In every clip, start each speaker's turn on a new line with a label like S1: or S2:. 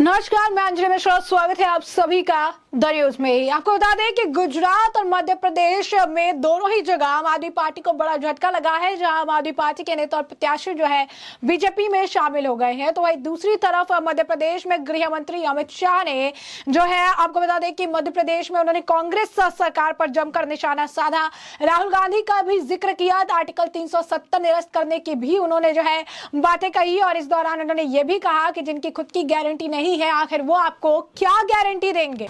S1: नमस्कार, मैं अंजलि मिश्रा। स्वागत है आप सभी का द न्यूज में। आपको बता दें कि गुजरात और मध्य प्रदेश में दोनों ही जगह आम आदमी पार्टी को बड़ा झटका लगा है, जहां आम आदमी पार्टी के नेता और प्रत्याशी जो है बीजेपी में शामिल हो गए हैं। तो वही दूसरी तरफ मध्य प्रदेश में गृह मंत्री अमित शाह ने जो है, आपको बता दें कि मध्य प्रदेश में उन्होंने कांग्रेस सरकार पर जमकर निशाना साधा। राहुल गांधी का भी जिक्र किया, आर्टिकल 370 निरस्त करने की भी उन्होंने जो है बातें कही, और इस दौरान उन्होंने ये भी कहा कि जिनकी खुद की गारंटी नहीं है, आखिर वो आपको क्या गारंटी देंगे।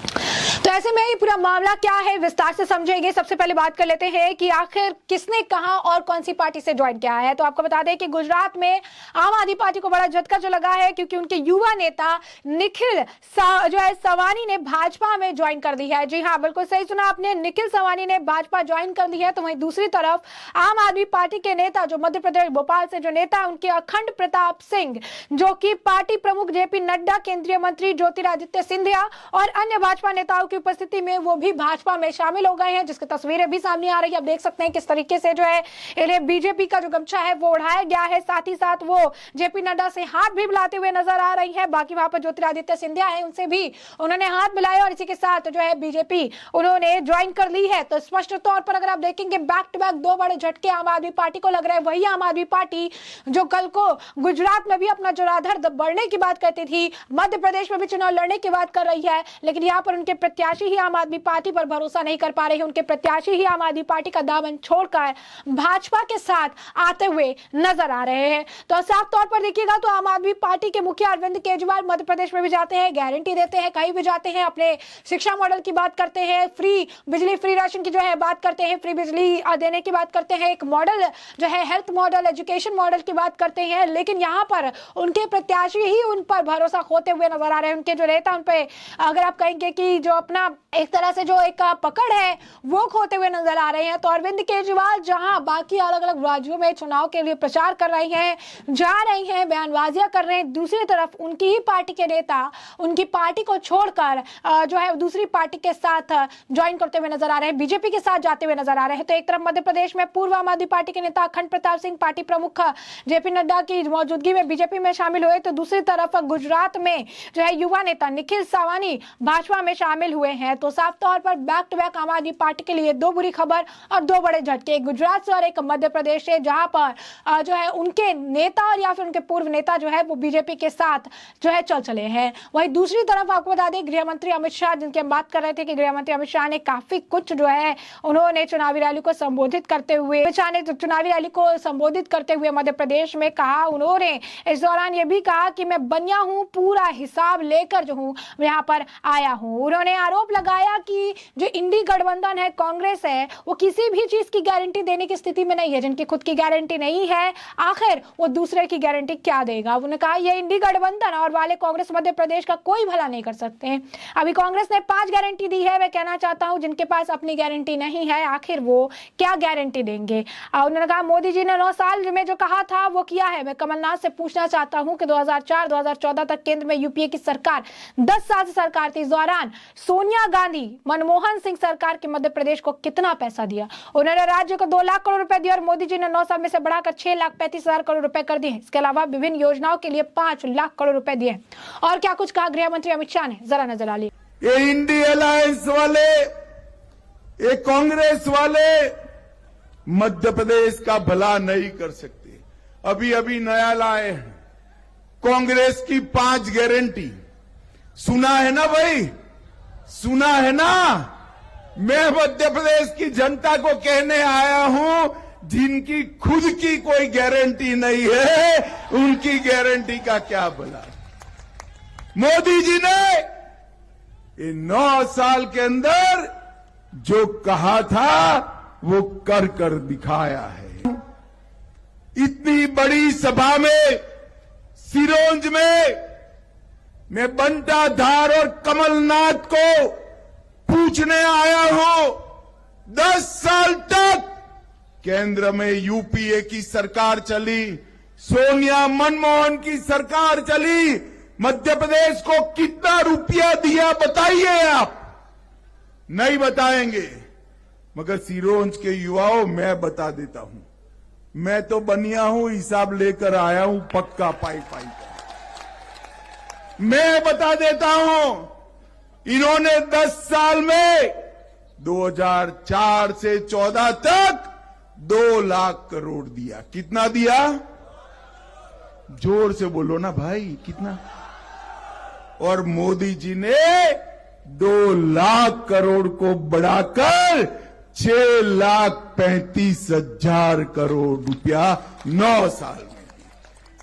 S1: तो ऐसे में ये पूरा मामला क्या है, विस्तार से समझेंगे। सबसे पहले बात कर लेते हैं कि आखिर किसने कहा और कौन सी पार्टी से ज्वाइन किया है। तो आपको बता दें कि गुजरात में आम आदमी पार्टी को बड़ा झटका जो लगा है, क्योंकि उनके युवा नेता निखिल जो है सवानी ने भाजपा में ज्वाइन कर दी है। जी हाँ, बिल्कुल सही सुना आपने, निखिल सवानी ने भाजपा ज्वाइन कर दी है। तो वहीं दूसरी तरफ आम आदमी पार्टी के नेता जो मध्य प्रदेश भोपाल से जो नेता उनके अखंड प्रताप सिंह, जो कि पार्टी प्रमुख जेपी नड्डा, केंद्रीय मंत्री ज्योतिरादित्य सिंधिया और अन्य भाजपा नेताओं की उपस्थिति में वो भी भाजपा में शामिल हो गए हैं, जिसकी तस्वीरें भी सामने आ रही है। आप देख सकते हैं किस तरीके से जो है इन्हें बीजेपी का जो गमछा है वो उड़ाया गया है। साथ ही साथ वो जेपी नड्डा से हाथ भी मिलाते हुए नजर आ रही है। बाकी वहां पर ज्योतिरादित्य सिंधिया है, उनसे भी उन्होंने हाथ मिलाया और इसी के साथ जो है बीजेपी उन्होंने ज्वाइन कर ली है। तो स्पष्ट तौर पर अगर आप देखेंगे, बैक टू बैक दो बड़े झटके आम आदमी पार्टी को लग रहे हैं। वही आम आदमी पार्टी जो कल को गुजरात में भी अपना जनाधार बढ़ने की बात करती थी, मध्य प्रदेश में भी चुनाव लड़ने की बात कर रही है, लेकिन यहाँ पर उनके प्रत्याशी ही आम आदमी पार्टी पर भरोसा नहीं कर पा रहे हैं। उनके प्रत्याशी ही आम आदमी पार्टी का दामन छोड़कर भाजपा के साथ आते हुए नजर आ रहे हैं। तो साफ तौर पर देखिएगा तो आम आदमी पार्टी के मुखिया अरविंद केजरीवाल मध्य प्रदेश में भी जाते हैं, गारंटी देते हैं, कहीं भी जाते हैं, अपने शिक्षा मॉडल की बात करते हैं, फ्री बिजली, फ्री राशन की जो है बात करते हैं, फ्री बिजली देने की बात करते हैं, एक मॉडल जो है हेल्थ मॉडल, एजुकेशन मॉडल की बात करते हैं। लेकिन यहाँ पर उनके प्रत्याशी ही उन पर भरोसा खोते हुए नजर आ रहे हैं। उनके जो नेता उन पे अगर आप कहेंगे कि जो अपना एक तरह से जो एक पकड़ है वो खोते हुए नजर आ रहे हैं। तो अरविंद केजरीवाल जहां बाकी अलग अलग राज्यों में चुनाव के लिए प्रचार कर रही हैं, जा रही हैं, बयानबाजियां कर रहे हैं, दूसरी तरफ उनकी ही पार्टी के नेता उनकी पार्टी को छोड़कर जो है दूसरी पार्टी के साथ ज्वाइन करते हुए नजर आ रहे हैं, बीजेपी के साथ जाते हुए नजर आ रहे हैं। तो एक तरफ मध्य प्रदेश में पूर्व आम आदमी पार्टी के नेता अखंड प्रताप सिंह पार्टी प्रमुख जेपी नड्डा की मौजूदगी में बीजेपी में शामिल हुए, तो दूसरी तरफ गुजरात में जो है युवा नेता निखिल सवानी भाजपा में शामिल हुए हैं। तो साफ तौर पर बैक टू बैक आम आदमी पार्टी के लिए दो बुरी खबर और दो बड़े झटके, एक गुजरात से और एक मध्य प्रदेश से, जहां पर जो है उनके नेता और या फिर उनके पूर्व नेता जो है वो बीजेपी के साथ जो है चले हैं। वहीं दूसरी तरफ आपको बता दें गृह मंत्री अमित शाह, जिनकी हम बात कर रहे थे कि गृह मंत्री अमित शाह ने काफी कुछ जो है उन्होंने चुनावी रैली को संबोधित करते हुए मध्य प्रदेश में कहा। उन्होंने इस दौरान ये भी कहा कि मैं बनिया हूं, पूरा हिसाब लेकर जो हूं यहाँ पर आया हूं। उन्होंने आरोप लगाया कि जो इंडी गठबंधन है, कांग्रेस है, वो किसी भी चीज की गारंटी देने की स्थिति में नहीं है। जिनकी खुद की गारंटी नहीं है, आखिर वो दूसरे की गारंटी क्या देगा। उन्होंने कहा ये इंडी गठबंधन और वाले कांग्रेस मध्य प्रदेश का कोई भला नहीं कर सकते। अभी कांग्रेस ने 5 गारंटी दी है, मैं कहना चाहता हूं जिनके पास अपनी गारंटी नहीं है, आखिर वो क्या गारंटी देंगे। उन्होंने कहा मोदी जी ने 9 साल में जो कहा था वो किया है। मैं कमलनाथ से पूछना चाहता हूं कि 2004-2014 तक केंद्र में यूपीए की सरकार 10 साल से सरकार थी, इस दौरान सोनिया गांधी, मनमोहन सिंह सरकार के मध्य प्रदेश को कितना पैसा दिया। उन्होंने राज्य को 2 लाख करोड़ रुपए दिए और मोदी जी ने 9 साल में से बढ़ाकर 6,35,000 करोड़ रुपए कर दिए। इसके अलावा विभिन्न योजनाओं के लिए 5 लाख करोड़ रुपए दिए। और क्या कुछ कहा गृह मंत्री अमित शाह ने, जरा नजर डालिए।
S2: ये इंडी अलायंस वाले, ये कांग्रेस वाले मध्य प्रदेश का भला नहीं कर सकते। अभी अभी नया लाए हैं कांग्रेस की 5 गारंटी। सुना है ना भाई, सुना है ना। मैं मध्य प्रदेश की जनता को कहने आया हूं, जिनकी खुद की कोई गारंटी नहीं है, उनकी गारंटी का क्या भला। मोदी जी ने ये 9 साल के अंदर जो कहा था वो कर दिखाया है। इतनी बड़ी सभा में, सिरोंज में, मैं बंटा धार और कमलनाथ को पूछने आया हूं, 10 साल तक केंद्र में यूपीए की सरकार चली, सोनिया मनमोहन की सरकार चली, मध्य प्रदेश को कितना रुपया दिया बताइए आप। नहीं बताएंगे, मगर सिरोंज के युवाओं मैं बता देता हूं। मैं तो बनिया हूं, हिसाब लेकर आया हूं पक्का पाई का। मैं बता देता हूं, इन्होंने 10 साल में 2004 से 14 तक 2 लाख करोड़ दिया। कितना दिया? जोर से बोलो ना भाई, कितना? और मोदी जी ने 2 लाख करोड़ को बढ़ाकर 6,35,000 करोड़ रुपया 9 साल में।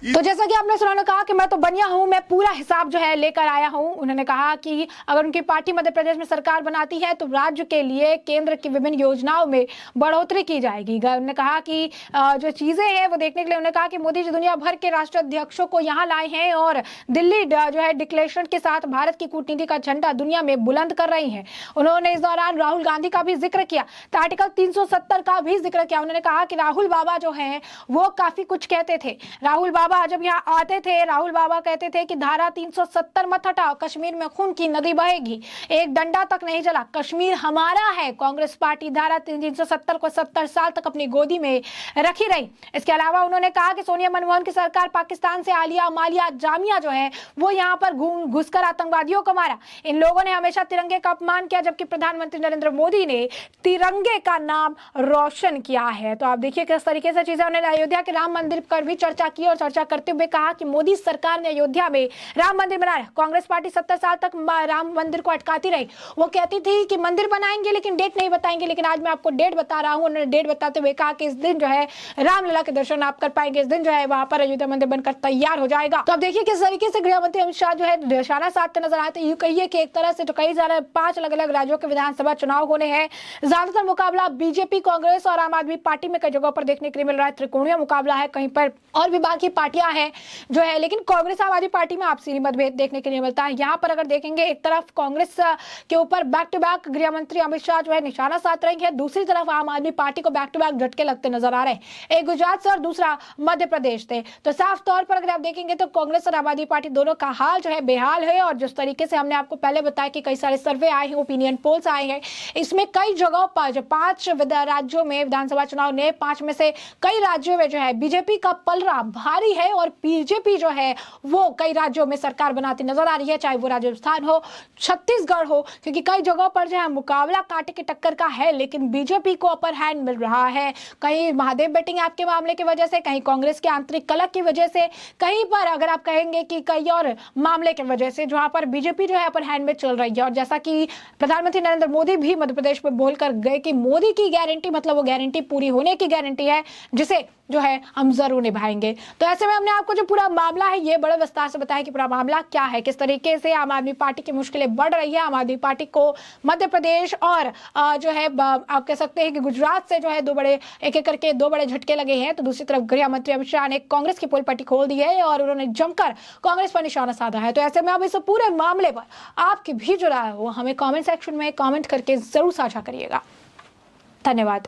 S1: तो जैसा कि आपने सुना, कहा कि मैं तो बनिया हूं, मैं पूरा हिसाब जो है लेकर आया हूं। उन्होंने कहा कि अगर उनकी पार्टी मध्य प्रदेश में सरकार बनाती है तो राज्य के लिए केंद्र की विभिन्न योजनाओं में बढ़ोतरी की जाएगी। उन्होंने कहा कि जो चीजें हैं वो देखने के लिए उन्होंने कहा कि मोदी जी दुनिया भर के राष्ट्राध्यक्षों को यहाँ लाए हैं और दिल्ली जो है डिक्लेरेशन के साथ भारत की कूटनीति का झंडा दुनिया में बुलंद कर रही है। उन्होंने इस दौरान राहुल गांधी का भी जिक्र किया, तो आर्टिकल 370 का भी जिक्र किया। उन्होंने कहा कि राहुल बाबा जो है वो काफी कुछ कहते थे। राहुल बाबा जब यहाँ आते थे, राहुल बाबा कहते थे कि धारा 370 मत हटाओ, कश्मीर में खून की नदी बहेगी, एक डंडा तक नहीं चला, कश्मीर हमारा है। कांग्रेस पार्टी धारा 370 को 70 साल तक अपनी गोदी में रखी रही। इसके अलावा उन्होंने कहा कि सोनिया मनमोहन की सरकार पाकिस्तान से आलिया, मालिया, जामिया जो है वो यहाँ पर घुसकर आतंकवादियों को मारा। इन लोगों ने हमेशा तिरंगे का अपमान किया, जबकि प्रधानमंत्री नरेंद्र मोदी ने तिरंगे का नाम रोशन किया है। तो आप देखिए किस तरीके से चीजें। उन्होंने अयोध्या के राम मंदिर पर भी चर्चा की और चर्चा करते हुए कहा कि मोदी सरकार ने अयोध्या में राम मंदिर बनाया। कांग्रेस पार्टी 70 साल तक राम मंदिर को अटकाती रही। वो कहती थी कि मंदिर बनाएंगे लेकिन डेट नहीं बताएंगे, लेकिन आज मैं आपको डेट बता रहा हूं। उन्होंने डेट बताते हुए कहा कि इस दिन जो है रामलला के दर्शन आप कर पाएंगे, इस दिन जो है वहां पर अयोध्या मंदिर बनकर तैयार हो जाएगा। तो अब देखिए किस तरीके से गृह मंत्री अमित शाह जो है निशाना साधते नजर आते। यूं कहिए कि एक तरह से तो कई सारे 5 अलग अलग राज्यों के विधानसभा चुनाव होने हैं। ज्यादातर मुकाबला बीजेपी, कांग्रेस और आम आदमी पार्टी में कई जगहों पर देखने के लिए मिल रहा है। त्रिकोणीय मुकाबला है, कहीं पर और भी बाकी पार्टियां हैं जो है, लेकिन कांग्रेस आम आदमी पार्टी में आपसी मतभेद देखने के लिए मिलता है। यहाँ पर अगर देखेंगे, एक तरफ कांग्रेस के ऊपर बैक टू बैक गृह मंत्री अमित शाह जो है निशाना साध रही है, दूसरी तरफ आम आदमी पार्टी को बैक टू बैक झटके लगते नजर आ रहे हैं। एक गुजरात से और दूसरा मध्य प्रदेश से। तो साफ तौर पर अगर आप देखेंगे तो कांग्रेस और आम आदमी पार्टी दोनों का हाल जो है बेहाल है। और जिस तरीके से हमने आपको पहले बताया कि कई सारे सर्वे आए हैं, ओपिनियन पोल्स आए हैं, इसमें कई जगहों पर जो 5 राज्यों में विधानसभा चुनाव ने 5 में से कई राज्यों में जो है बीजेपी का पलड़ा भारी है और बीजेपी जो है वो कई राज्यों में सरकार बनाती नजर आ रही है, चाहे वो राजस्थान हो, छत्तीसगढ़ हो, क्योंकि कई जगहों पर जो है मुकाबला कांटे की टक्कर का है, लेकिन बीजेपी को अपर हैंड मिल रहा है। कहीं महादेव बेटिंग ऐप के मामले की वजह से, कहीं कांग्रेस के आंतरिक कलह की वजह से, कहीं पर अगर आप कहेंगे कि कई और मामले की वजह से जहां पर बीजेपी जो है अपर हैंड में चल रही है। और जैसा कि प्रधानमंत्री नरेंद्र मोदी भी मध्य प्रदेश में बोलकर गए कि मोदी की गारंटी मतलब वो गारंटी पूरी होने की गारंटी है, जिसे जो है हम जरूर निभाएंगे। तो ऐसे में हमने आपको जो पूरा मामला है ये बड़े विस्तार से बताया कि पूरा मामला क्या है, किस तरीके से आम आदमी पार्टी की मुश्किलें बढ़ रही है। आम आदमी पार्टी को मध्य प्रदेश और जो है आप कह सकते हैं कि गुजरात से जो है एक एक करके 2 बड़े झटके लगे हैं। तो दूसरी तरफ गृह मंत्री अमित शाह ने कांग्रेस की पोल पट्टी खोल दी है और उन्होंने जमकर कांग्रेस पर निशाना साधा है। तो ऐसे में अब इस पूरे मामले पर आपकी भी जो राय हो हमें कॉमेंट सेक्शन में कॉमेंट करके जरूर साझा करिएगा। धन्यवाद।